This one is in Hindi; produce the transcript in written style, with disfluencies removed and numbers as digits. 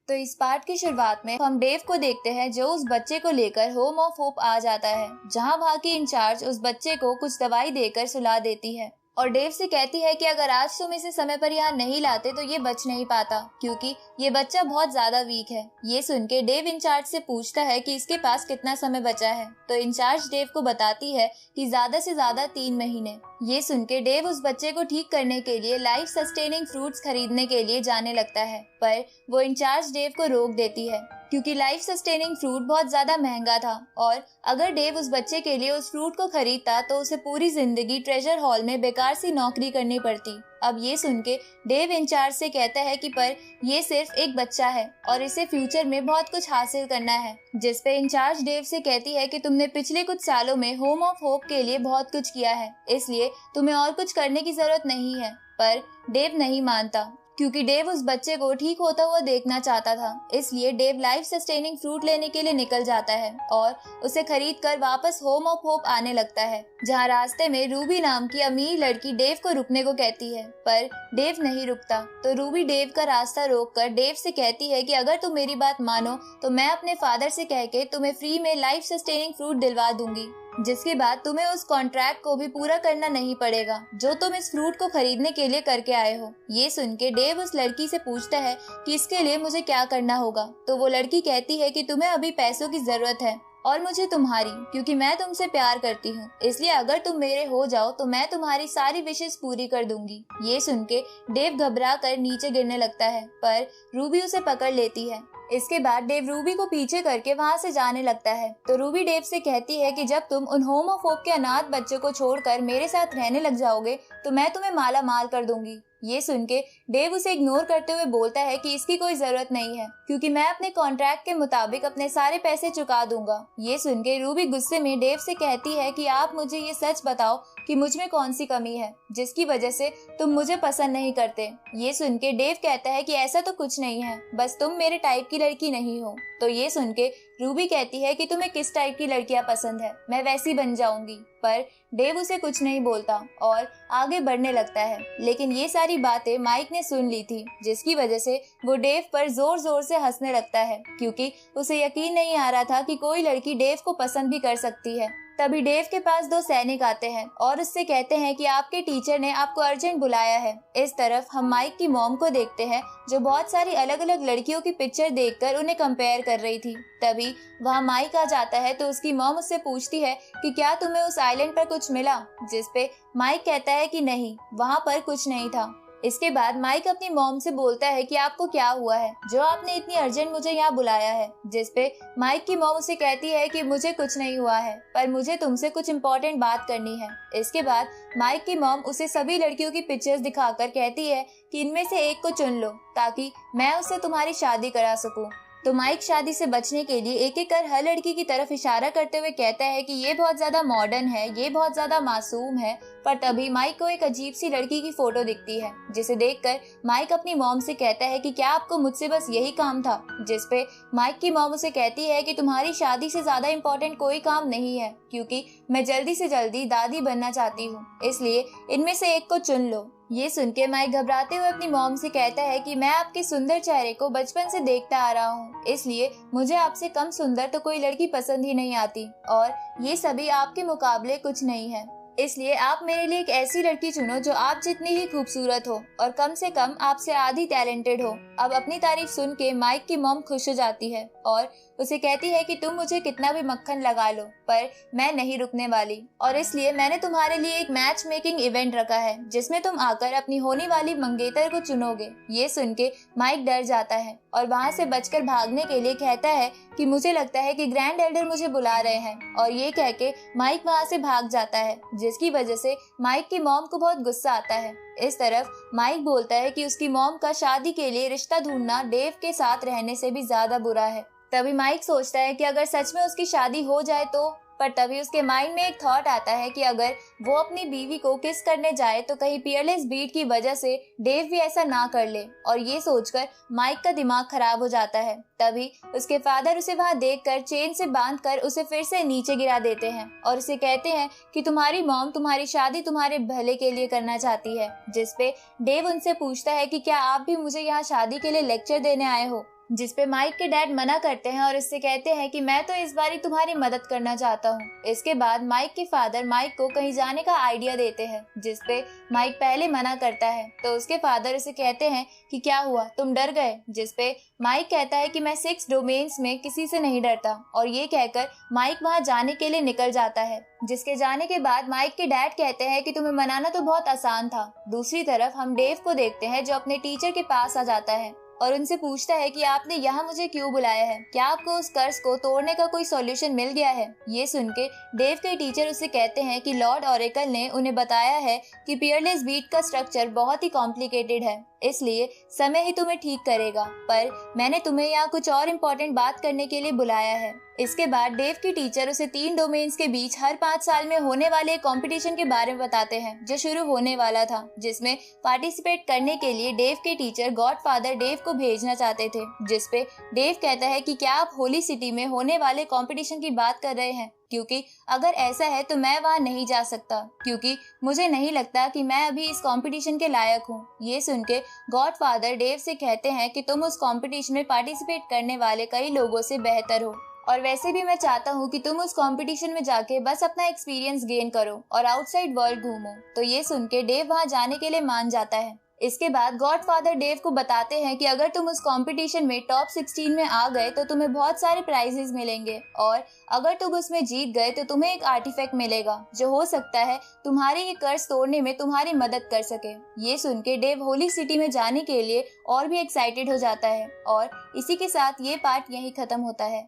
तो इस पार्ट की शुरुआत में हम डेव को देखते हैं जो उस बच्चे को लेकर होम ऑफ होप आ जाता है, जहां वहां की इंचार्ज उस बच्चे को कुछ दवाई देकर सुला देती है और डेव से कहती है कि अगर आज तुम इसे समय पर यहाँ नहीं लाते तो ये बच नहीं पाता, क्योंकि ये बच्चा बहुत ज्यादा वीक है। ये सुन के डेव इंचार्ज से पूछता है कि इसके पास कितना समय बचा है, तो इंचार्ज डेव को बताती है कि ज्यादा से ज्यादा 3 महीने। ये सुन के डेव उस बच्चे को ठीक करने के लिए लाइफ सस्टेनिंग फ्रूट्स खरीदने के लिए जाने लगता है, पर वो इंचार्ज डेव को रोक देती है क्योंकि लाइफ सस्टेनिंग फ्रूट बहुत ज्यादा महंगा था और अगर डेव उस बच्चे के लिए उस फ्रूट को खरीदता तो उसे पूरी जिंदगी ट्रेजर हॉल में बेकार सी नौकरी करनी पड़ती। अब ये सुन के डेव इंचार्ज से कहता है कि पर ये सिर्फ एक बच्चा है और इसे फ्यूचर में बहुत कुछ हासिल करना है, जिस पे इंचार्ज डेव से कहती है कि तुमने पिछले कुछ सालों में होम ऑफ होप के लिए बहुत कुछ किया है, इसलिए तुम्हें और कुछ करने की जरूरत नहीं है। पर डेव नहीं मानता क्योंकि डेव उस बच्चे को ठीक होता हुआ देखना चाहता था, इसलिए डेव लाइफ सस्टेनिंग फ्रूट लेने के लिए निकल जाता है और उसे खरीद कर वापस होम ऑफ होप आने लगता है, जहाँ रास्ते में रूबी नाम की अमीर लड़की डेव को रुकने को कहती है, पर डेव नहीं रुकता। तो रूबी डेव का रास्ता रोककर डेव से कहती है कि अगर तुम मेरी बात मानो तो मैं अपने फादर से कह के तुम्हें फ्री में लाइफ सस्टेनिंग फ्रूट दिलवा दूंगी, जिसके बाद तुम्हें उस कॉन्ट्रैक्ट को भी पूरा करना नहीं पड़ेगा जो तुम इस फ्रूट को खरीदने के लिए करके आए हो। ये सुन के डेव उस लड़की से पूछता है कि इसके लिए मुझे क्या करना होगा, तो वो लड़की कहती है कि तुम्हें अभी पैसों की जरूरत है और मुझे तुम्हारी, क्योंकि मैं तुमसे प्यार करती हूँ, इसलिए अगर तुम मेरे हो जाओ तो मैं तुम्हारी सारी विशेष पूरी कर दूंगी। ये सुन के डेव घबरा कर नीचे गिरने लगता है, पर रूबी उसे पकड़ लेती है। इसके बाद डेव रूबी को पीछे करके वहाँ से जाने लगता है, तो रूबी डेव से कहती है कि जब तुम उन होम ऑफ होप के अनाथ बच्चों को छोड़कर मेरे साथ रहने लग जाओगे तो मैं तुम्हें माला माल कर दूंगी। ये सुन के डेव उसे इग्नोर करते हुए बोलता है कि इसकी कोई जरूरत नहीं है क्योंकि मैं अपने कॉन्ट्रैक्ट के मुताबिक अपने सारे पैसे चुका दूंगा। ये सुन के रूबी गुस्से में डेव से कहती है कि आप मुझे ये सच बताओ कि मुझ में कौन सी कमी है जिसकी वजह से तुम मुझे पसंद नहीं करते। ये सुन के डेव कहता है कि ऐसा तो कुछ नहीं है, बस तुम मेरे टाइप की लड़की नहीं हो। तो ये सुन के रूबी कहती है कि तुम्हें किस टाइप की लड़कियां पसंद है, मैं वैसी बन जाऊंगी। पर डेव उसे कुछ नहीं बोलता और आगे बढ़ने लगता है, लेकिन ये सारी बातें माइक ने सुन ली थी, जिसकी वजह से वो डेव पर जोर जोर से हंसने लगता है क्योंकि उसे यकीन नहीं आ रहा था कि कोई लड़की डेव को पसंद भी कर सकती है। तभी डेव के पास 2 सैनिक आते हैं और उससे कहते हैं कि आपके टीचर ने आपको अर्जेंट बुलाया है। इस तरफ हम माइक की मॉम को देखते हैं जो बहुत सारी अलग अलग लड़कियों की पिक्चर देखकर उन्हें कंपेयर कर रही थी। तभी वहाँ माइक आ जाता है तो उसकी मॉम उससे पूछती है कि क्या तुम्हें उस आइलैंड पर कुछ मिला, जिस पे माइक कहता है कि नहीं, वहाँ पर कुछ नहीं था। इसके बाद माइक अपनी मॉम से बोलता है कि आपको क्या हुआ है जो आपने इतनी अर्जेंट मुझे यहाँ बुलाया है, जिस पे माइक की मॉम उसे कहती है कि मुझे कुछ नहीं हुआ है पर मुझे तुमसे कुछ इम्पोर्टेंट बात करनी है। इसके बाद माइक की मॉम उसे सभी लड़कियों की पिक्चर्स दिखाकर कहती है कि इनमें से एक को चुन लो ताकि मैं उससे तुम्हारी शादी करा सकूं। तो माइक शादी से बचने के लिए एक एक कर हर लड़की की तरफ इशारा करते हुए कहता है कि ये बहुत ज्यादा मॉडर्न है, ये बहुत ज्यादा मासूम है। पर तभी माइक को एक अजीब सी लड़की की फोटो दिखती है, जिसे देखकर माइक अपनी मॉम से कहता है कि क्या आपको मुझसे बस यही काम था, जिस पे माइक की मॉम उसे कहती है कि तुम्हारी शादी से ज्यादा इम्पोर्टेंट कोई काम नहीं है क्योंकि मैं जल्दी से जल्दी दादी बनना चाहती हूँ, इसलिए इनमें से एक को चुन लो। ये सुन के माइक घबराते हुए अपनी मॉम से कहता है कि मैं आपके सुंदर चेहरे को बचपन से देखता आ रहा हूँ, इसलिए मुझे आपसे कम सुंदर तो कोई लड़की पसंद ही नहीं आती और ये सभी आपके मुकाबले कुछ नहीं है, इसलिए आप मेरे लिए एक ऐसी लड़की चुनो जो आप जितनी ही खूबसूरत हो और कम से कम आपसे आधी टैलेंटेड हो। अब अपनी तारीफ सुन के माइक की मॉम खुश हो जाती है और उसे कहती है कि तुम मुझे कितना भी मक्खन लगा लो पर मैं नहीं रुकने वाली और इसलिए मैंने तुम्हारे लिए एक मैच मेकिंग इवेंट रखा है जिसमें तुम आकर अपनी होने वाली मंगेतर को चुनोगे। ये सुन के माइक डर जाता है और वहाँ से बचकर भागने के लिए कहता है कि मुझे लगता है कि ग्रैंड एल्डर मुझे बुला रहे हैं और ये कह के माइक वहाँ से भाग जाता है, जिसकी वजह से माइक की मॉम को बहुत गुस्सा आता है। इस तरफ माइक बोलता है कि उसकी मॉम का शादी के लिए रिश्ता ढूंढना डेव के साथ रहने से भी ज्यादा बुरा है। तभी माइक सोचता है कि अगर सच में उसकी शादी हो जाए तो, पर तभी उसके माइंड में एक थॉट आता है कि अगर वो अपनी बीवी को किस करने जाए तो कहीं पियरलेस बीट की वजह से डेव भी ऐसा ना कर ले, और ये सोचकर माइक का दिमाग खराब हो जाता है। तभी उसके फादर उसे वहाँ देखकर चेन से बांधकर उसे फिर से नीचे गिरा देते हैं और उसे कहते हैं कि तुम्हारी मॉम तुम्हारी शादी तुम्हारे भले के लिए करना चाहती है, जिसपे डेव उनसे पूछता है कि क्या आप भी मुझे यहाँ शादी के लिए लेक्चर देने आए हो। जिसपे माइक के डैड मना करते हैं और उससे कहते हैं कि मैं तो इस बारी तुम्हारी मदद करना चाहता हूँ। इसके बाद माइक के फादर माइक को कहीं जाने का आइडिया देते हैं, जिसपे माइक पहले मना करता है। तो उसके फादर उसे कहते हैं कि क्या हुआ, तुम डर गए? जिसपे माइक कहता है कि मैं 6 डोमेन्स में किसी से नहीं डरता, और ये कहकर माइक वहाँ जाने के लिए निकल जाता है। जिसके जाने के बाद माइक के डैड कहते हैं कि तुम्हें मनाना तो बहुत आसान था। दूसरी तरफ हम डेव को देखते हैं जो अपने टीचर के पास आ जाता है और उनसे पूछता है कि आपने यहाँ मुझे क्यों बुलाया है, क्या आपको उस कर्ज को तोड़ने का कोई सॉल्यूशन मिल गया है? ये सुन के डेव के टीचर उसे कहते हैं कि लॉर्ड ऑरेकल ने उन्हें बताया है कि पियरलेस बीट का स्ट्रक्चर बहुत ही कॉम्प्लिकेटेड है, इसलिए समय ही तुम्हें ठीक करेगा, पर मैंने तुम्हें यहाँ कुछ और इम्पोर्टेंट बात करने के लिए बुलाया है। इसके बाद डेव की टीचर उसे 3 डोमेन्स के बीच हर 5 साल में होने वाले कंपटीशन के बारे में बताते हैं जो शुरू होने वाला था, जिसमें पार्टिसिपेट करने के लिए डेव के टीचर गॉडफादर डेव को भेजना चाहते थे। जिसपे डेव कहता है कि क्या आप होली सिटी में होने वाले कंपटीशन की बात कर रहे हैं, क्योंकि अगर ऐसा है तो मैं वहाँ नहीं जा सकता, क्योंकि मुझे नहीं लगता कि मैं अभी इस कंपटीशन के लायक हूँ। ये सुन के गॉडफादर डेव से कहते हैं कि तुम उस कंपटीशन में पार्टिसिपेट करने वाले कई लोगों से बेहतर हो, और वैसे भी मैं चाहता हूँ कि तुम उस कंपटीशन में जाके बस अपना एक्सपीरियंस गेन करो और आउटसाइड वर्ल्ड घूमो। तो ये सुन के डेव वहाँ जाने के लिए मान जाता है। इसके बाद गॉडफादर डेव को बताते हैं कि अगर तुम उस कंपटीशन में टॉप 16 में आ गए तो तुम्हें बहुत सारे प्राइजेस मिलेंगे, और अगर तुम उसमें जीत गए तो तुम्हें एक आर्टिफैक्ट मिलेगा जो हो सकता है तुम्हारे ये कर्ज तोड़ने में तुम्हारी मदद कर सके। ये सुन के डेव होली सिटी में जाने के लिए और भी एक्साइटेड हो जाता है, और इसी के साथ ये पार्ट यहीं खत्म होता है।